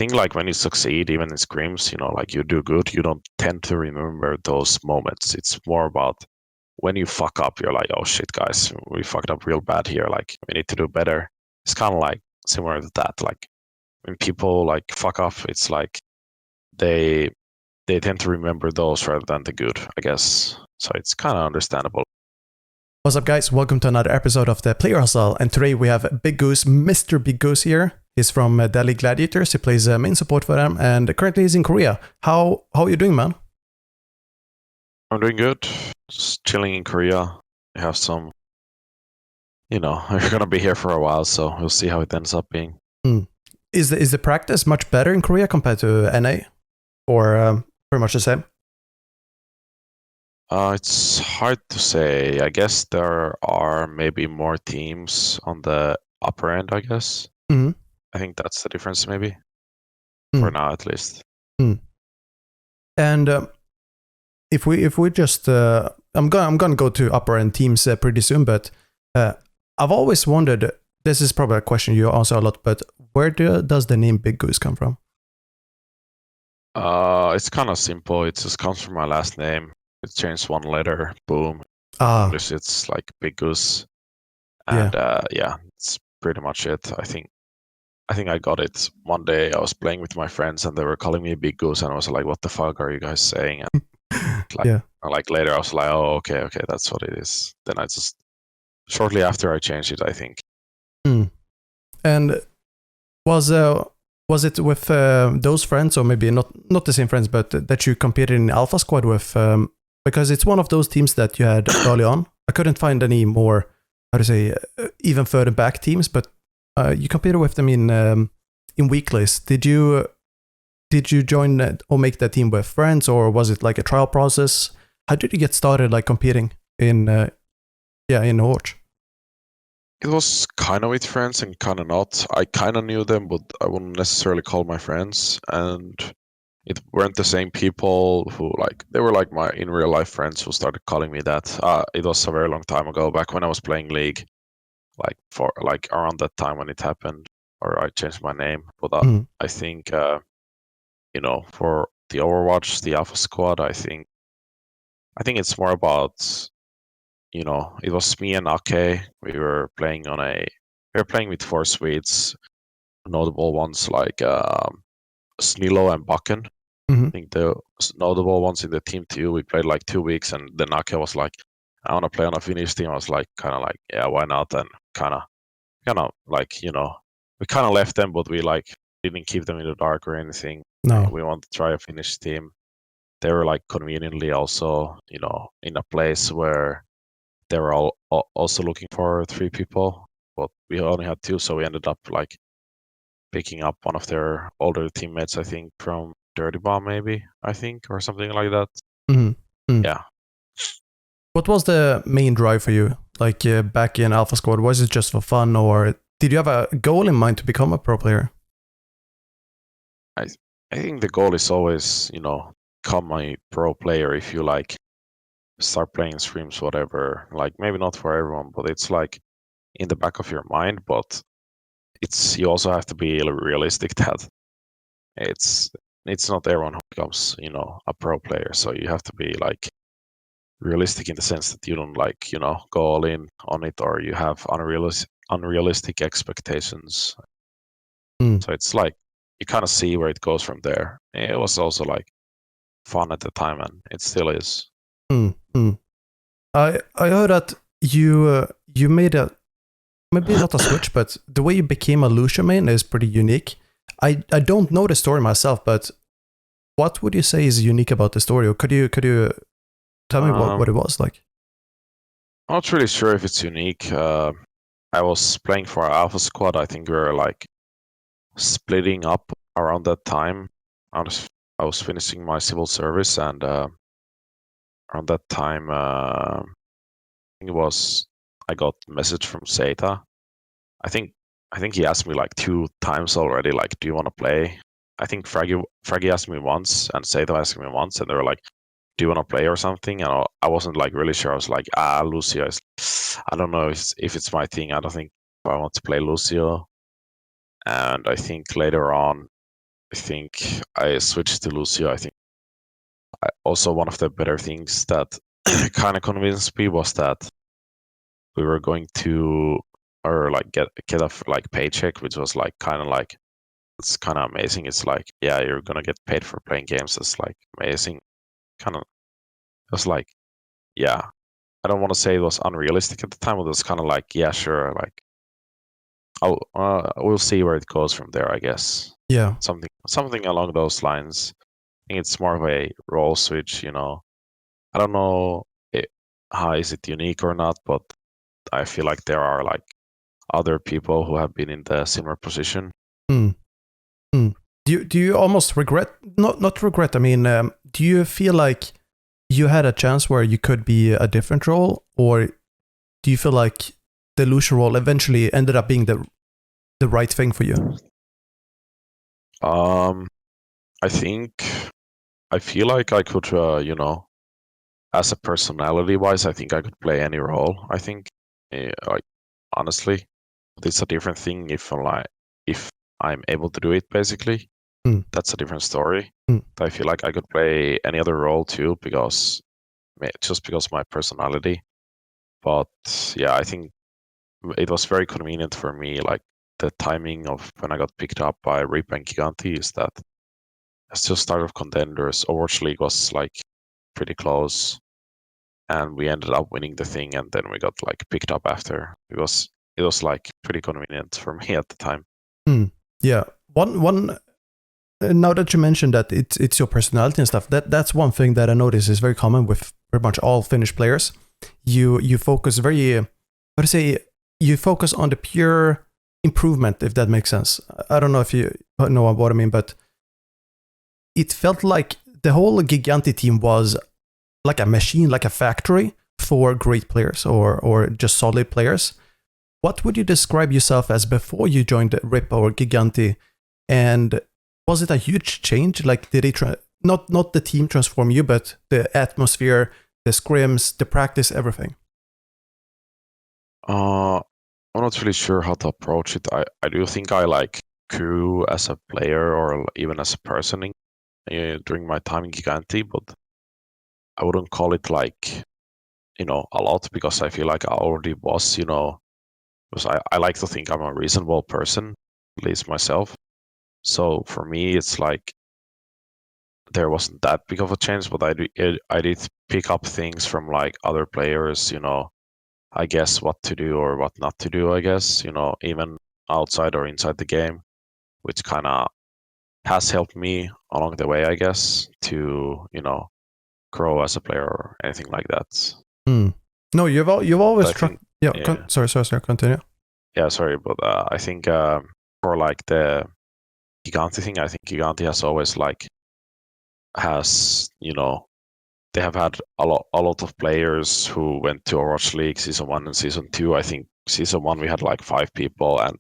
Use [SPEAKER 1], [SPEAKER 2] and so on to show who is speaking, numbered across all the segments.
[SPEAKER 1] think like when you succeed, even in scrims, like you do good, you don't tend to remember those moments. It's more about when you fuck up, you're like, oh shit, guys, we fucked up real bad here. Like we need to do better. It's kind of like similar to that. Like when people like fuck up, it's like they tend to remember those rather than the good, I guess. So it's kind of understandable.
[SPEAKER 2] What's up, guys? Welcome to another episode of the Player Hustle, and today we have BigGoose, Mr. BigGoose here. He's from Delhi Gladiators. He plays main support for them, and currently he's in Korea. How are you doing, man?
[SPEAKER 1] I'm doing good. Just chilling in Korea. I have some, we're gonna be here for a while, so we'll see how it ends up being.
[SPEAKER 2] Is the practice much better in Korea compared to NA, or pretty much the same?
[SPEAKER 1] It's hard to say. I guess there are maybe more teams on the upper end, I guess.
[SPEAKER 2] Mm-hmm.
[SPEAKER 1] I think that's the difference, maybe. For now, at least.
[SPEAKER 2] And if we just, I'm gonna go to upper end teams pretty soon, but I've always wondered. This is probably a question you answer a lot, but where does the name BigGoose come from?
[SPEAKER 1] It's kind of simple. It just comes from my last name. It changed one letter. Boom. English, it's like BigGoose. And yeah, it's pretty much it. I think I got it one day. I was playing with my friends and they were calling me BigGoose, and I was like, "What the fuck are you guys saying?" And like later, I was like, "Oh, okay, that's what it is." Then I just shortly after I changed it, I think.
[SPEAKER 2] And was it with those friends, or maybe not the same friends, but that you competed in Alfa Squad with? Because it's one of those teams that you had early on. I couldn't find any more, how to say, even further back teams, but you competed with them in weeklies. Did you join or make that team with friends, or was it like a trial process? How did you get started, like competing in Overwatch?
[SPEAKER 1] It was kind of with friends and kind of not. I kind of knew them, but I wouldn't necessarily call my friends. And it weren't the same people who they were like my in real life friends who started calling me that. It was a very long time ago, back when I was playing League, for around that time when it happened, or I changed my name. But I think for the Overwatch, the Alfa Squad, I think it's more about, it was me and Ake. We were playing with 4 Swedes, notable ones like Snilo and Bakken. I think the notable ones in the team too. We played like 2 weeks, and then Ake was like, "I want to play on a Finnish team." I was like, kind of like, "Yeah, why not?" And kind of like, we kind of left them, but we didn't keep them in the dark or anything.
[SPEAKER 2] No,
[SPEAKER 1] we wanted to try a Finnish team. They were conveniently also, in a place where they were all also looking for 3 people, but we only had 2, so we ended up picking up one of their older teammates, I think from Dirty Bomb, maybe, I think, or something like that. Yeah.
[SPEAKER 2] What was the main drive for you, back in Alfa Squad? Was it just for fun, or did you have a goal in mind to become a pro player?
[SPEAKER 1] I think the goal is always, become a pro player if you start playing streams, whatever. Maybe not for everyone, but it's in the back of your mind. But you also have to be realistic that it's not everyone who becomes, a pro player. So you have to be realistic in the sense that you don't go all in on it, or you have unrealistic expectations. So it's you kind of see where it goes from there. It was also fun at the time, and it still is.
[SPEAKER 2] I heard that you made a, maybe not a switch, but the way you became a Lucio main is pretty unique. I don't know the story myself, but what would you say is unique about the story? Or could you tell me what it was like?
[SPEAKER 1] I'm not really sure if it's unique. I was playing for Alfa Squad. I think we were splitting up around that time. I was finishing my civil service, and around that time, I think I got a message from Zeta. I think he asked me 2 times already, do you want to play? I think Fraggy asked me once, and Zeta asked me once, and they were like, do you want to play or something? And I wasn't really sure. I was like, Lucio is, I don't know if it's my thing. I don't think I want to play Lucio. And I think later on, I think I switched to Lucio. I think also one of the better things that kind of convinced me was that we were going to or like get a like paycheck, which was like kind of like it's kind of amazing. It's like yeah, you're gonna get paid for playing games. It's like amazing. Kind of it was like yeah. I don't want to say it was unrealistic at the time, but it was kind of like yeah, sure, like we'll see where it goes from there. I guess
[SPEAKER 2] Yeah.
[SPEAKER 1] something along those lines. I think it's more of a role switch. I don't know how is it unique or not, but I feel like there are like other people who have been in the similar position.
[SPEAKER 2] Mm. Mm. Do you almost regret? Not regret. I mean, do you feel like you had a chance where you could be a different role, or do you feel like the Lucio role eventually ended up being the right thing for you?
[SPEAKER 1] I think I feel like I could, as a personality wise, I think I could play any role. I think, like honestly, it's a different thing if I'm able to do it. Basically,
[SPEAKER 2] Mm.
[SPEAKER 1] that's a different story.
[SPEAKER 2] Mm.
[SPEAKER 1] I feel like I could play any other role too just because my personality. But yeah, I think it was very convenient for me. Like the timing of when I got picked up by Rip and Gigantti is that as the start of contenders, Overwatch League was like pretty close, and we ended up winning the thing, and then we got like picked up after. It was like pretty convenient for me at the time.
[SPEAKER 2] Mm. Yeah. One. Now that you mentioned that it's your personality and stuff, that's one thing that I notice is very common with pretty much all Finnish players. You focus very, how to say, you focus on the pure improvement, if that makes sense. I don't know if you know what I mean, but it felt like the whole Gigantti team was like a machine, like a factory for great players or just solid players. What would you describe yourself as before you joined RIP or Gigantti? And was it a huge change? Like, did it not the team transform you, but the atmosphere, the scrims, the practice, everything?
[SPEAKER 1] Uh, I'm not really sure how to approach it. I do think I like grew as a player or even as a person during my time in Gigantti, but I wouldn't call it like a lot because I feel like I already was, because I like to think I'm a reasonable person, at least myself. So for me, it's like there wasn't that big of a change, but I did pick up things from like other players, I guess what to do or what not to do, I guess, even outside or inside the game, which kind of has helped me along the way, I guess, to, grow as a player or anything like that.
[SPEAKER 2] Mm. No, you've
[SPEAKER 1] But
[SPEAKER 2] always
[SPEAKER 1] I
[SPEAKER 2] struck.
[SPEAKER 1] think,
[SPEAKER 2] Yeah,
[SPEAKER 1] yeah,
[SPEAKER 2] sorry. Continue.
[SPEAKER 1] yeah, sorry, but I think for like the Giganti thing, I think Giganti has always like has they have had a lot of players who went to Overwatch League season 1 and season 2. I think season 1 we had like 5 people, and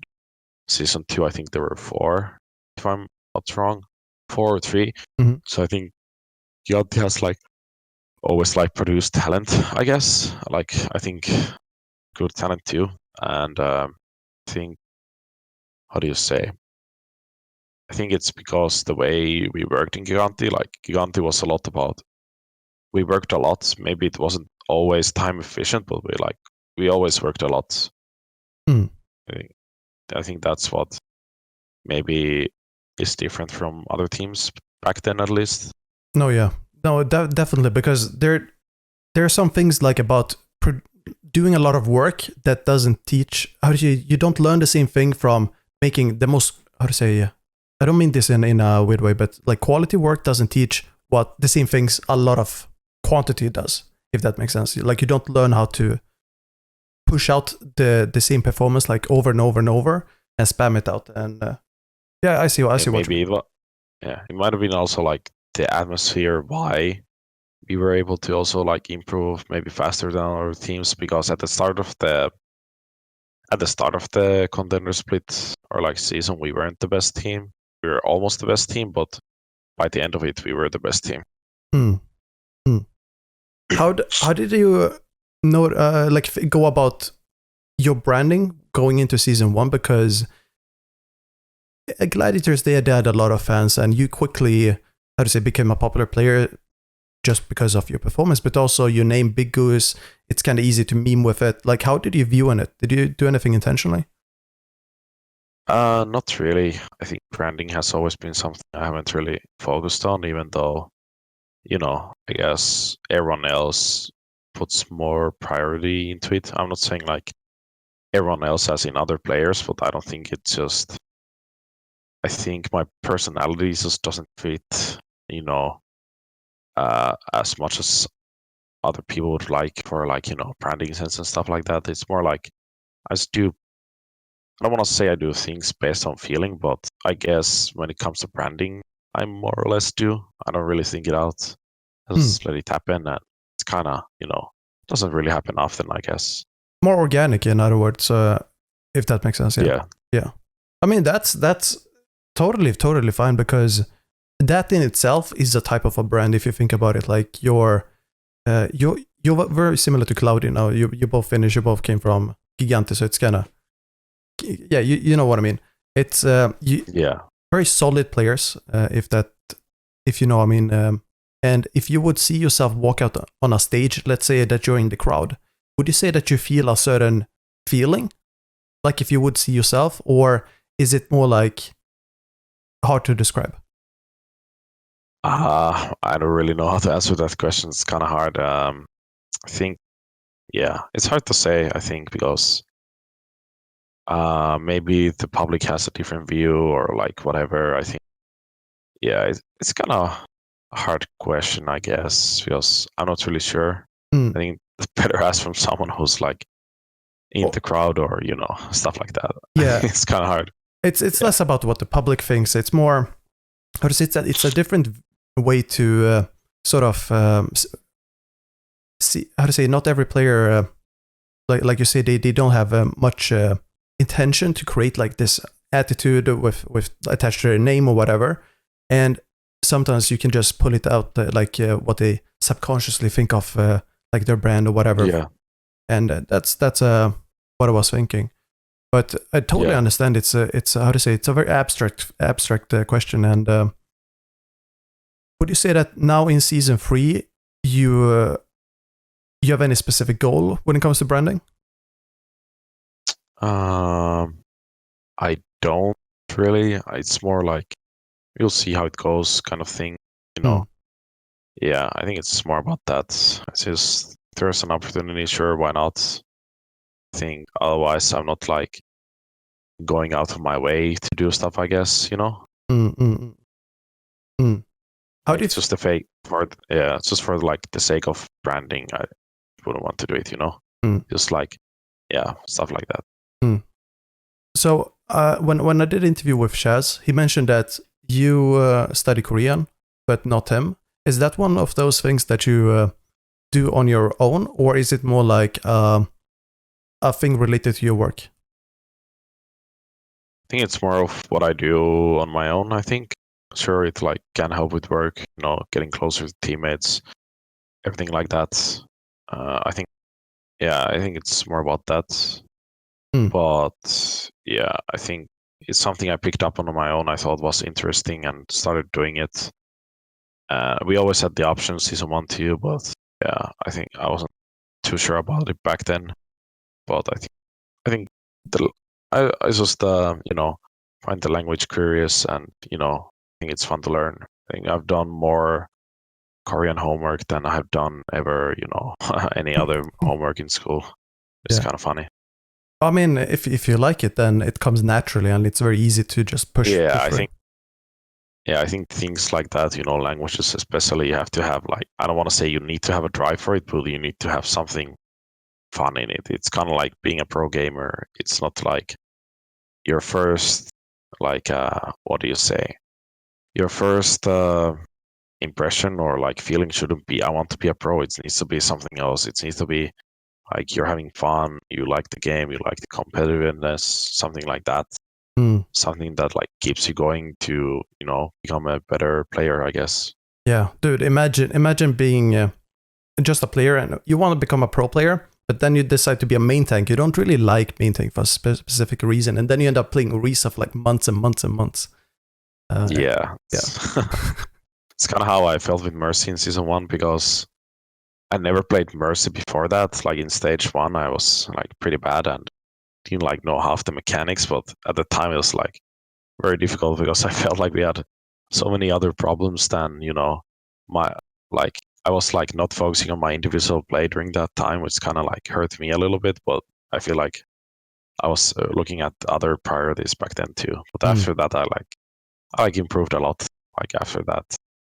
[SPEAKER 1] season 2 I think there were 4, if I'm not wrong, 4 or 3.
[SPEAKER 2] Mm-hmm.
[SPEAKER 1] So I think Giganti has like always like produced talent, I guess. Like I think good talent too, and I think how do you say? I think it's because the way we worked in Giganti, like Giganti was a lot about we worked a lot. Maybe it wasn't always time efficient, but we always worked a lot.
[SPEAKER 2] Mm.
[SPEAKER 1] I think that's what maybe is different from other teams back then, at least.
[SPEAKER 2] No, yeah, no, definitely, because there are some things like about doing a lot of work that doesn't teach how do you don't learn the same thing from making the most, how to say, I don't mean this in a weird way, but like quality work doesn't teach what the same things a lot of quantity does, if that makes sense. Like you don't learn how to push out the same performance like over and over and over and spam it out. And yeah, I see what you
[SPEAKER 1] Maybe
[SPEAKER 2] mean.
[SPEAKER 1] it might have been also like the atmosphere why we were able to also like improve maybe faster than other teams, because at the start of the contender split or like season we weren't the best team. We were almost the best team, but by the end of it we were the best team.
[SPEAKER 2] Hmm. Hmm. How did you know like go about your branding going into season 1? Because Gladiators, they had a lot of fans, and you quickly, how to say, became a popular player just because of your performance, but also your name, BigGoose, it's kind of easy to meme with it. Like, how did you view on it? Did you do anything intentionally?
[SPEAKER 1] Not really. I think branding has always been something I haven't really focused on, even though, I guess everyone else puts more priority into it. I'm not saying like everyone else as in other players, but I don't think it's just, I think my personality just doesn't fit, as much as other people would like for like, branding sense and stuff like that. It's more like I just do, I don't want to say I do things based on feeling, but I guess when it comes to branding, I more or less do. I don't really think it out. I
[SPEAKER 2] Hmm.
[SPEAKER 1] just let it happen, and it's kind of, doesn't really happen often, I guess.
[SPEAKER 2] More organic, in other words, if that makes sense. Yeah.
[SPEAKER 1] Yeah.
[SPEAKER 2] Yeah. I mean, that's totally fine, because that in itself is a type of a brand. If you think about it, like you're very similar to Cloud. You're both Finnish. You both came from Gigantti, so it's kind of, yeah, you know what I mean. It's
[SPEAKER 1] Yeah.
[SPEAKER 2] very solid players. If you know what I mean. And if you would see yourself walk out on a stage, let's say that you're in the crowd, would you say that you feel a certain feeling, like if you would see yourself, or is it more like hard to describe?
[SPEAKER 1] I don't really know how to answer that question. It's kind of hard. I think, yeah, it's hard to say, I think, because maybe the public has a different view or like whatever. I think, yeah, it's kind of a hard question, I guess, because I'm not really sure.
[SPEAKER 2] Hmm.
[SPEAKER 1] I think it's better ask from someone who's like in
[SPEAKER 2] Oh,
[SPEAKER 1] the crowd or, stuff like that.
[SPEAKER 2] yeah,
[SPEAKER 1] It's kind of hard.
[SPEAKER 2] it's
[SPEAKER 1] Yeah.
[SPEAKER 2] less about what the public thinks. It's more, how to say, it's a different way to sort of see, how to say, not every player, like you say, they don't have much intention to create like this attitude with attached to their name or whatever, and sometimes you can just pull it out, like what they subconsciously think of, like their brand or whatever.
[SPEAKER 1] Yeah.
[SPEAKER 2] And that's what I was thinking. But I totally
[SPEAKER 1] Yeah.
[SPEAKER 2] understand. It's how to say, it's a very abstract question. And would you say that now in season 3 you have any specific goal when it comes to branding?
[SPEAKER 1] I don't really. It's more like we'll see how it goes kind of thing, you
[SPEAKER 2] Hmm.
[SPEAKER 1] know. Yeah, I think it's more about that. It's just if there's an opportunity, sure, why not? I think otherwise I'm not like going out of my way to do stuff, I guess.
[SPEAKER 2] Mm, mm, mm, mm. How
[SPEAKER 1] Like
[SPEAKER 2] do you
[SPEAKER 1] it's just a fake for it's just for like the sake of branding. I wouldn't want to do it.
[SPEAKER 2] mm,
[SPEAKER 1] Just like yeah, stuff like that.
[SPEAKER 2] mm. So when I did interview with Shaz, he mentioned that you study Korean, but not him. Is that one of those things that you do on your own, or is it more like a thing related to your work?
[SPEAKER 1] I think it's more of what I do on my own, I think. Sure, it like can help with work, getting closer to teammates, everything like that. I think, yeah, I think it's more about that.
[SPEAKER 2] Hmm.
[SPEAKER 1] But yeah, I think it's something I picked up on my own. I thought was interesting and started doing it. We always had the option season 1, 2, but yeah, I think I wasn't too sure about it back then. But I think the I just find the language curious and I think it's fun to learn. I think I've done more Korean homework than I have done ever any other homework in school. It's
[SPEAKER 2] Yeah.
[SPEAKER 1] kind of funny.
[SPEAKER 2] I mean, if you like it, then it comes naturally, and it's very easy to just push
[SPEAKER 1] Yeah,
[SPEAKER 2] through.
[SPEAKER 1] I think things like that, languages especially, you have to have like, I don't want to say you need to have a drive for it, but you need to have something fun in it. It's kind of like being a pro gamer. It's not like your first, like, what do you say? Your first impression or like feeling shouldn't be, I want to be a pro. It needs to be something else. It needs to be like you're having fun, you like the game, you like the competitiveness, something like that.
[SPEAKER 2] Hmm.
[SPEAKER 1] Something that like keeps you going to, become a better player, I guess.
[SPEAKER 2] Yeah, dude, imagine being just a player, and you want to become a pro player, but then you decide to be a main tank. You don't really like main tank for a specific reason, and then you end up playing Orisa for like months and months and months.
[SPEAKER 1] Yeah.
[SPEAKER 2] Yeah.
[SPEAKER 1] It's kind of how I felt with Mercy in Season 1, because I never played Mercy before that. Like in Stage 1, I was like pretty bad and didn't like know half the mechanics, but at the time it was like very difficult because I felt like we had so many other problems than, you know, my like I was like not focusing on my individual play during that time, which kind of like hurt me a little bit, but I feel like I was looking at other priorities back then too. But after that I improved a lot like after that.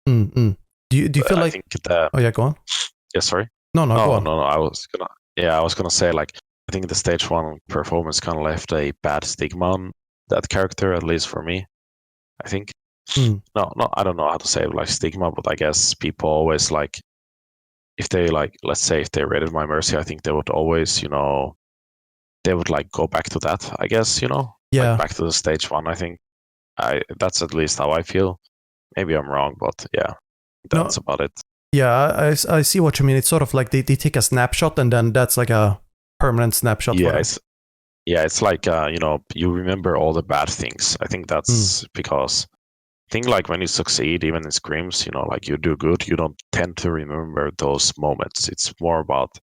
[SPEAKER 2] Do you feel
[SPEAKER 1] I
[SPEAKER 2] like
[SPEAKER 1] think the
[SPEAKER 2] Oh yeah, go on.
[SPEAKER 1] yeah, sorry.
[SPEAKER 2] No, go on.
[SPEAKER 1] No, I was gonna say like I think the Stage 1 performance kind of left a bad stigma on that character, at least for me. I think. No, I don't know how to say it, like stigma, but I guess people always like, if they like, let's say if they rated my Mercy, I think they would always, you know, they would like go back to that, I guess, you know,
[SPEAKER 2] Yeah.
[SPEAKER 1] like back to the Stage 1. I think that's at least how I feel. Maybe I'm wrong, but yeah, that's about it.
[SPEAKER 2] Yeah, I see what you mean. It's sort of like they take a snapshot and then that's like a permanent snapshot.
[SPEAKER 1] Yeah, it's like you know, you remember all the bad things. I think that's because I think like when you succeed, even in scrims, you know, like you do good, you don't tend to remember those moments. It's more about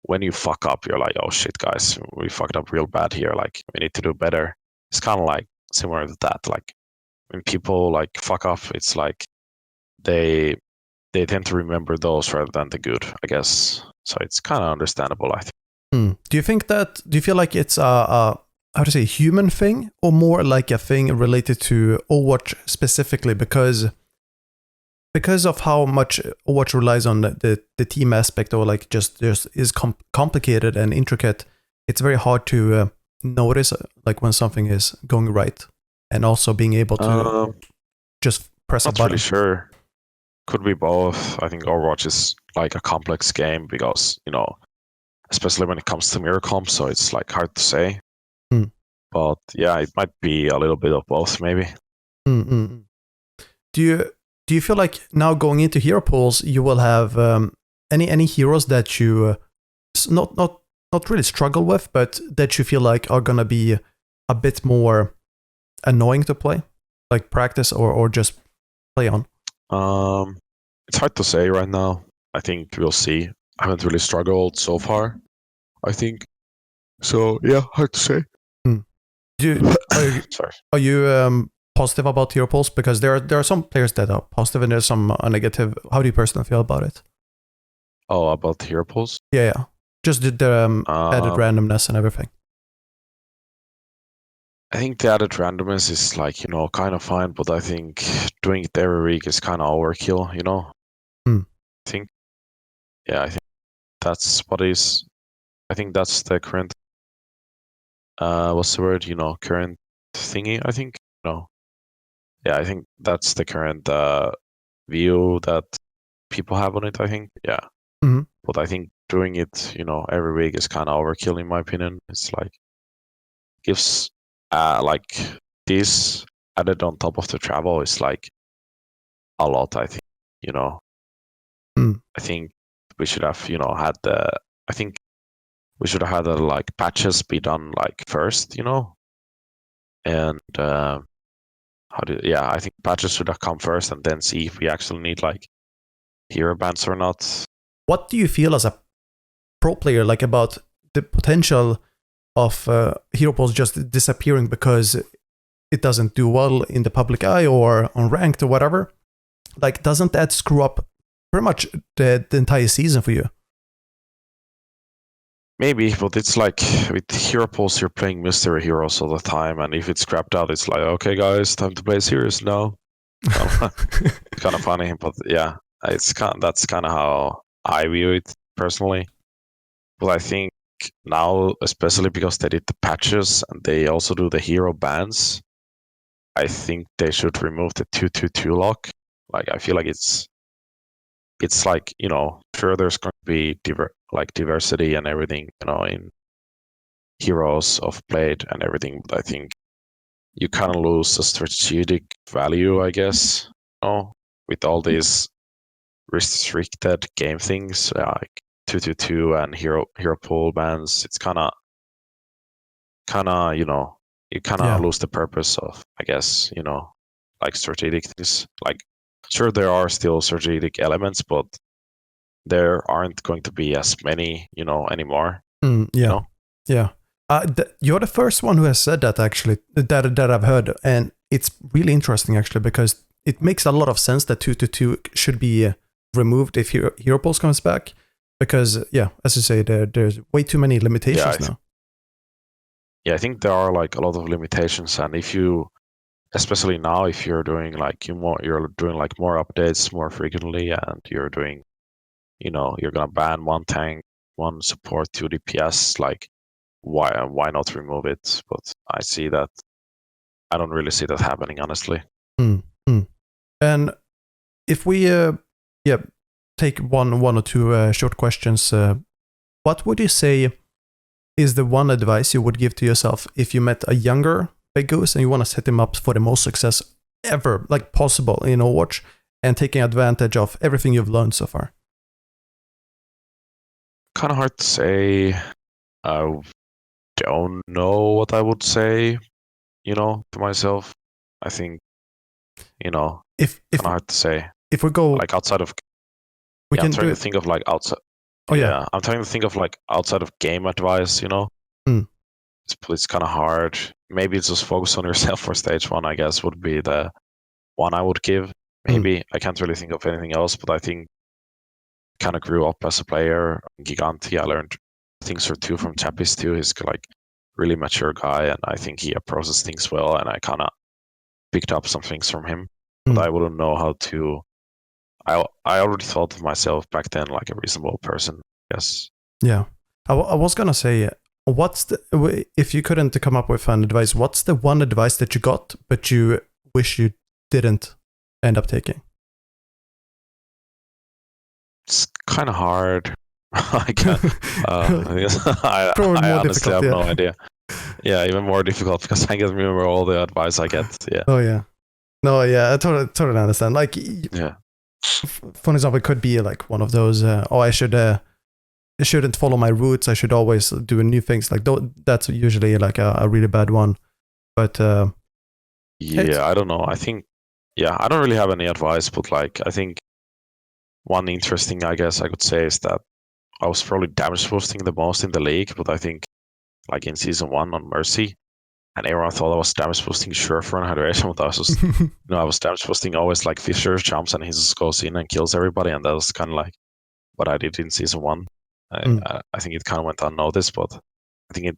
[SPEAKER 1] when you fuck up, you're like, oh shit, guys, we fucked up real bad here. Like we need to do better. It's kind of like similar to that. Like when people like fuck up, it's like they tend to remember those rather than the good, I guess. So it's kind of understandable, I think.
[SPEAKER 2] Do you feel like it's a how to say human thing or more like a thing related to Overwatch specifically because of how much Overwatch relies on the team aspect, or like just is complicated and intricate? It's very hard to notice like when something is going right, and also being able to just press a button.
[SPEAKER 1] Not really sure. Could be both. I think Overwatch is like a complex game because, you know, especially when it comes to mirror comp, so it's like hard to say. But yeah, it might be a little bit of both, maybe.
[SPEAKER 2] Do you feel like now going into hero pools, you will have any heroes that you not really struggle with, but that you feel like are gonna be a bit more annoying to play, like practice or just play on?
[SPEAKER 1] It's hard to say right now. I think we'll see. I haven't really struggled so far, I think. So yeah, hard to say.
[SPEAKER 2] Are you positive about hero pools? Because there are some players that are positive and there's some negative. How do you personally feel about it?
[SPEAKER 1] Oh, about the hero pools?
[SPEAKER 2] Yeah. Just the added randomness and everything.
[SPEAKER 1] I think the added randomness is like, you know, kind of fine, but I think doing it every week is kind of overkill, you know? I think that's what is. I think that's the current what's the word, you know, current thingy, I think. No. Yeah, I think that's the current view that people have on it, I think. Yeah. But I think doing it, you know, every week is kind of overkill in my opinion. It's like gives like this added on top of the travel is like a lot, I think, you know. I think we should have, you know, I think we should have had like patches be done like first, you know. And I think patches should have come first and then see if we actually need like hero bans or not.
[SPEAKER 2] What do you feel as a pro player like about the potential of hero pools just disappearing because it doesn't do well in the public eye or on ranked or whatever? Like, doesn't that screw up pretty much the entire season for you?
[SPEAKER 1] Maybe, but it's like with hero pools, you're playing mystery heroes all the time, and if it's scrapped out, it's like, okay, guys, time to play serious now. It's kind of funny, but yeah, that's kind of how I view it personally. But I think now, especially because they did the patches and they also do the hero bans, I think they should remove the 2-2-2 lock. Like, I feel like it's like, you know, sure, there's going to be diversity and everything, you know, in heroes of played and everything, but I think you kind of lose a strategic value, I guess, you know, with all these restricted game things. Like, 222 and hero pool bans, it's kind of you know, you kind of lose the purpose of, I guess, you know, like strategic things. Like, sure, there are still strategic elements, but there aren't going to be as many, you know, anymore.
[SPEAKER 2] Yeah.
[SPEAKER 1] You know?
[SPEAKER 2] Yeah. You're the first one who has said that, actually, that I've heard, and it's really interesting, actually, because it makes a lot of sense that 222 should be removed if hero pools comes back, because as you say, there's way too many limitations now.
[SPEAKER 1] Yeah, I think there are like a lot of limitations, and if you, especially now, if you're doing like you're doing like more updates more frequently, and you're doing, you know, you're gonna ban one tank, one support, 2 DPS, like why not remove it? But I don't really see that happening, honestly.
[SPEAKER 2] And if we take one or two short questions, what would you say is the one advice you would give to yourself if you met a younger BigGoose and you want to set him up for the most success ever, like possible in Overwatch, and taking advantage of everything you've learned so far?
[SPEAKER 1] Kind of hard to say. I don't know what I would say, you know, to myself. I think, you know,
[SPEAKER 2] if
[SPEAKER 1] kind of hard to say.
[SPEAKER 2] If we go
[SPEAKER 1] like outside of, I'm trying to think of like outside. I'm trying to think of like outside of game advice, you know. It's kind of hard. Maybe just focus on yourself for stage 1, I guess, would be the one I would give. Maybe I can't really think of anything else, but I think kind of grew up as a player. Gigantti, I learned things from Chappis too. He's like really mature guy, and I think he approaches things well, and I kind of picked up some things from him, but I wouldn't know how to. I already thought of myself back then like a reasonable person. Yes.
[SPEAKER 2] Yeah, I was gonna say, if you couldn't come up with an advice, what's the one advice that you got but you wish you didn't end up taking?
[SPEAKER 1] It's kind of hard. I can't. I honestly have no idea. Yeah, even more difficult because I can't remember all the advice I get. Yeah.
[SPEAKER 2] Oh yeah. No, yeah, I totally understand. Like,
[SPEAKER 1] yeah.
[SPEAKER 2] For example, it could be like one of those. I shouldn't follow my roots. I should always do new things. Like that's usually like a really bad one. But
[SPEAKER 1] I don't know. I think I don't really have any advice, but like I think one interesting, I guess I could say, is that I was probably damage boosting the most in the league, but I think like in season 1 on Mercy, and everyone thought I was damage boosting sure for an hydration, but I was just, I was damage boosting always like Fisher jumps and he just goes in and kills everybody, and that was kind of like what I did in season 1. I think it kind of went unnoticed, but I think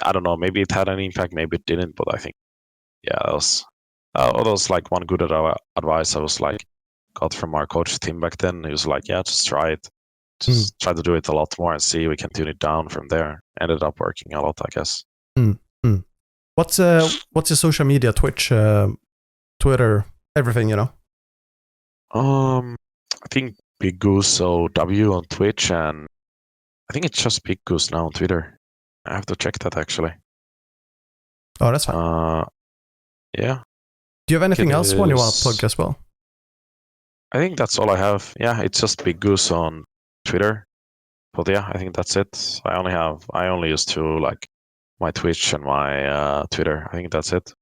[SPEAKER 1] I don't know, maybe it had an impact, maybe it didn't, but I think, that was like one good advice I was like, got from our coach Tim back then. He was like, just try it. Just try to do it a lot more and see we can tune it down from there. Ended up working a lot, I guess.
[SPEAKER 2] What's your social media? Twitch, Twitter, everything, you know?
[SPEAKER 1] I think BigGoose OWL on Twitch, and I think it's just BigGoose now on Twitter. I have to check that actually.
[SPEAKER 2] Oh, that's fine.
[SPEAKER 1] Yeah.
[SPEAKER 2] Do you have anything else one you want to plug as well?
[SPEAKER 1] I think that's all I have. Yeah, it's just BigGoose on Twitter. But yeah, I think that's it. I only use two, like my Twitch and my Twitter. I think that's it.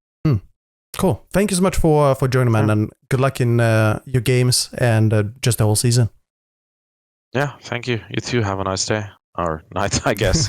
[SPEAKER 2] Cool. Thank you so much for joining, man, and good luck in your games and just the whole season.
[SPEAKER 1] Yeah, thank you. You too. Have a nice day or night, I guess.